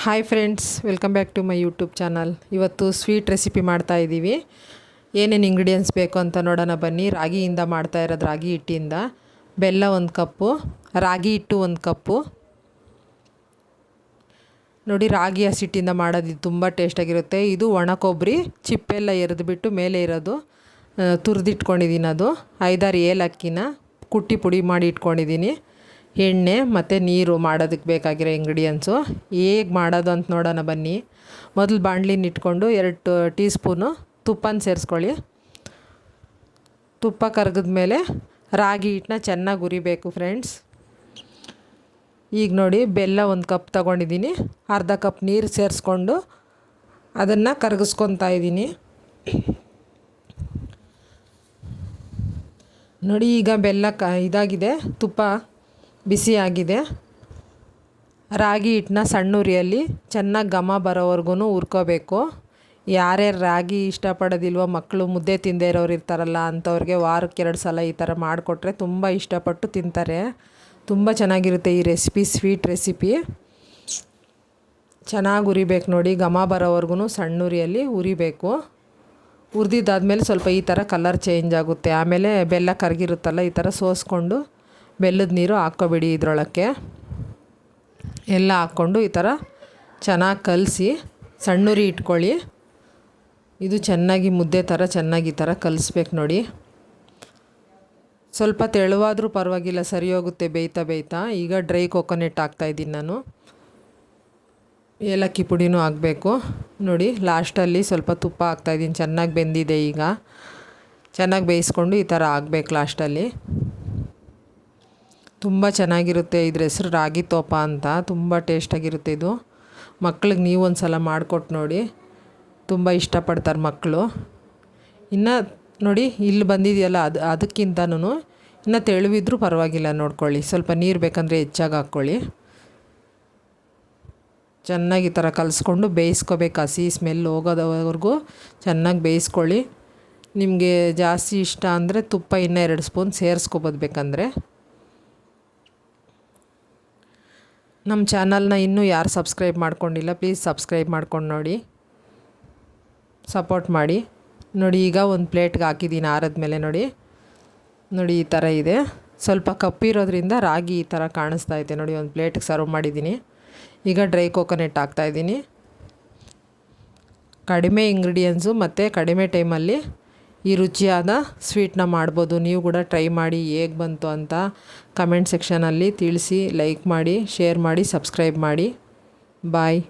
Hi friends, welcome back to my YouTube channel. ಇವತ್ತು sweet recipe ಮಾಡ್ತಾಯಿದ್ದೀವಿ. ಏನೇನು ingredients ಬೇಕು ಅಂತ ನೋಡೋಣ ಬನ್ನಿ. ರಾಗಿಯಿಂದ ಮಾಡ್ತಾ ಇರೋದು, ರಾಗಿ ಹಿಟ್ಟಿಂದ. ಬೆಲ್ಲ 1 ಕಪ್ಪು, ರಾಗಿ ಹಿಟ್ಟು 1 ಕಪ್ಪು. ನೋಡಿ, ರಾಗಿ ಹಸಿಟ್ಟಿಂದ ಮಾಡೋದು ಇದು ತುಂಬ ಟೇಸ್ಟಾಗಿರುತ್ತೆ. ಇದು ಒಣ ಕೊಬ್ಬರಿ ಚಿಪ್ಪೆಲ್ಲ ಎರೆದುಬಿಟ್ಟು ಮೇಲೆ ಇರೋದು ತುರಿದಿಟ್ಕೊಂಡಿದ್ದೀನಿ. ಅದು 5-6 ಏಲಕ್ಕಿನ ಕುಟ್ಟಿ ಪುಡಿ ಮಾಡಿ ಇಟ್ಕೊಂಡಿದ್ದೀನಿ. ಎಣ್ಣೆ ಮತ್ತು ನೀರು ಮಾಡೋದಕ್ಕೆ ಬೇಕಾಗಿರೋ ಇಂಗ್ರೀಡಿಯೆಂಟ್ಸು. ಹೇಗೆ ಮಾಡೋದು ಅಂತ ನೋಡೋಣ ಬನ್ನಿ. ಮೊದಲು ಬಾಣಲಿನ ಇಟ್ಕೊಂಡು 2 ಟೀ ಸ್ಪೂನು ತುಪ್ಪನ ಸೇರಿಸ್ಕೊಳ್ಳಿ. ತುಪ್ಪ ಕರಗಿದ್ಮೇಲೆ ರಾಗಿ ಹಿಟ್ಟನ್ನ ಚೆನ್ನಾಗಿ ಹುರಿಬೇಕು ಫ್ರೆಂಡ್ಸ್. ಈಗ ನೋಡಿ, ಬೆಲ್ಲ 1 ಕಪ್ ತೊಗೊಂಡಿದ್ದೀನಿ. ಅರ್ಧ ಕಪ್ ನೀರು ಸೇರಿಸ್ಕೊಂಡು ಅದನ್ನು ಕರಗಿಸ್ಕೊತಾ ಇದ್ದೀನಿ. ನೋಡಿ, ಈಗ ಬೆಲ್ಲ ಇದಾಗಿದೆ, ತುಪ್ಪ ಬಿಸಿ ಆಗಿದೆ. ರಾಗಿ ಹಿಟ್ಟನ್ನ ಸಣ್ಣ ಉರಿಯಲ್ಲಿ ಚೆನ್ನಾಗಿ ಘಮ ಬರೋವರೆಗೂ ಹುರ್ಕೋಬೇಕು. ಯಾರ್ಯಾರು ರಾಗಿ ಇಷ್ಟಪಡೋದಿಲ್ವೋ, ಮಕ್ಕಳು ಮುದ್ದೆ ತಿಂದೇ ಇರೋರು ಇರ್ತಾರಲ್ಲ, ಅಂಥವ್ರಿಗೆ ವಾರಕ್ಕೆ 2 ಸಲ ಈ ಥರ ಮಾಡಿಕೊಟ್ರೆ ತುಂಬ ಇಷ್ಟಪಟ್ಟು ತಿಂತಾರೆ. ತುಂಬ ಚೆನ್ನಾಗಿರುತ್ತೆ ಈ ರೆಸಿಪಿ, ಸ್ವೀಟ್ ರೆಸಿಪಿ. ಚೆನ್ನಾಗಿ ಹುರಿಬೇಕು ನೋಡಿ, ಘಮ ಬರೋವರೆಗೂ ಸಣ್ಣ ಉರಿಯಲ್ಲಿ ಹುರಿಬೇಕು. ಹುರಿದಿದ್ದಾದ್ಮೇಲೆ ಸ್ವಲ್ಪ ಈ ಥರ ಕಲರ್ ಚೇಂಜ್ ಆಗುತ್ತೆ. ಆಮೇಲೆ ಬೆಲ್ಲ ಕರಗಿರುತ್ತಲ್ಲ, ಈ ಥರ ಸೋಸ್ಕೊಂಡು ಬೆಲ್ಲದ ನೀರು ಹಾಕ್ಕೊಬಿಡಿ. ಇದರೊಳಕ್ಕೆ ಎಲ್ಲ ಹಾಕ್ಕೊಂಡು ಈ ಥರ ಚೆನ್ನಾಗಿ ಕಲಸಿ ಸಣ್ಣುರಿ ಇಟ್ಕೊಳ್ಳಿ. ಇದು ಚೆನ್ನಾಗಿ ಮುದ್ದೆ ಥರ ಚೆನ್ನಾಗಿ ಈ ಥರ ಕಲಿಸ್ಬೇಕು ನೋಡಿ. ಸ್ವಲ್ಪ ತೆಳುವಾದರೂ ಪರವಾಗಿಲ್ಲ, ಸರಿ ಹೋಗುತ್ತೆ ಬೇಯ್ತಾ ಬೇಯ್ತಾ. ಈಗ ಡ್ರೈ ಕೊಕೊನೆಟ್ ಹಾಕ್ತಾಯಿದ್ದೀನಿ ನಾನು. ಏಲಕ್ಕಿ ಪುಡಿನೂ ಹಾಕಬೇಕು ನೋಡಿ. ಲಾಸ್ಟಲ್ಲಿ ಸ್ವಲ್ಪ ತುಪ್ಪ ಹಾಕ್ತಾಯಿದ್ದೀನಿ. ಚೆನ್ನಾಗಿ ಬೆಂದಿದೆ. ಈಗ ಚೆನ್ನಾಗಿ ಬೇಯಿಸ್ಕೊಂಡು ಈ ಥರ ಆಗಬೇಕು ಲಾಸ್ಟಲ್ಲಿ. ತುಂಬ ಚೆನ್ನಾಗಿರುತ್ತೆ. ಇದ್ರ ಹೆಸ್ರು ರಾಗಿ ತೋಪ ಅಂತ. ತುಂಬ ಟೇಸ್ಟಾಗಿರುತ್ತೆ ಇದು. ಮಕ್ಳಿಗೆ ನೀವು ಒಂದು ಸಲ ಮಾಡಿಕೊಟ್ಟು ನೋಡಿ, ತುಂಬ ಇಷ್ಟಪಡ್ತಾರೆ ಮಕ್ಕಳು. ಇನ್ನು ನೋಡಿ, ಇಲ್ಲಿ ಬಂದಿದೆಯಲ್ಲ, ಅದಕ್ಕಿಂತನೂ ಇನ್ನು ತೆಳುವಿದ್ರೂ ಪರವಾಗಿಲ್ಲ ನೋಡ್ಕೊಳ್ಳಿ. ಸ್ವಲ್ಪ ನೀರು ಬೇಕಂದರೆ ಹೆಚ್ಚಾಗಿ ಹಾಕ್ಕೊಳ್ಳಿ. ಚೆನ್ನಾಗಿ ಈ ಥರ ಕಲಿಸ್ಕೊಂಡು ಬೇಯಿಸ್ಕೋಬೇಕು. ಹಸಿ ಸ್ಮೆಲ್ ಹೋಗೋದವರೆಗೂ ಚೆನ್ನಾಗಿ ಬೇಯಿಸ್ಕೊಳ್ಳಿ. ನಿಮಗೆ ಜಾಸ್ತಿ ಇಷ್ಟ ಅಂದರೆ ತುಪ್ಪ ಇನ್ನೂ 2 ಸ್ಪೂನ್ ಸೇರಿಸ್ಕೊಬೋದು ಬೇಕಂದರೆ. ನಮ್ಮ ಚಾನಲ್ನ ಇನ್ನೂ ಯಾರು ಸಬ್ಸ್ಕ್ರೈಬ್ ಮಾಡ್ಕೊಂಡಿಲ್ಲ, ಪ್ಲೀಸ್ ಸಬ್ಸ್ಕ್ರೈಬ್ ಮಾಡ್ಕೊಂಡು ನೋಡಿ, ಸಪೋರ್ಟ್ ಮಾಡಿ. ನೋಡಿ, ಈಗ ಒಂದು ಪ್ಲೇಟ್ಗೆ ಹಾಕಿದ್ದೀನಿ ಆರಿದ್ಮೇಲೆ. ನೋಡಿ ನೋಡಿ, ಈ ಥರ ಇದೆ. ಸ್ವಲ್ಪ ಕಪ್ಪಿರೋದ್ರಿಂದ ರಾಗಿ ಈ ಥರ ಕಾಣಿಸ್ತಾ ಇದೆ ನೋಡಿ. ಒಂದು ಪ್ಲೇಟ್ಗೆ ಸರ್ವ್ ಮಾಡಿದ್ದೀನಿ. ಈಗ ಡ್ರೈ ಕೊಕೊನೆಟ್ ಹಾಕ್ತಾಯಿದ್ದೀನಿ. ಕಡಿಮೆ ಇಂಗ್ರೀಡಿಯೆಂಟ್ಸು ಮತ್ತು ಕಡಿಮೆ ಟೈಮಲ್ಲಿ ಈ ರುಚಿಯಾದ ಸ್ವೀಟ್ನ ಮಾಡ್ಬೋದು. ನೀವು ಕೂಡ ಟ್ರೈ ಮಾಡಿ, ಹೇಗೆ ಬಂತು ಅಂತ ಕಮೆಂಟ್ ಸೆಕ್ಷನಲ್ಲಿ ತಿಳಿಸಿ. ಲೈಕ್ ಮಾಡಿ, ಶೇರ್ ಮಾಡಿ, ಸಬ್ಸ್ಕ್ರೈಬ್ ಮಾಡಿ. ಬಾಯ್.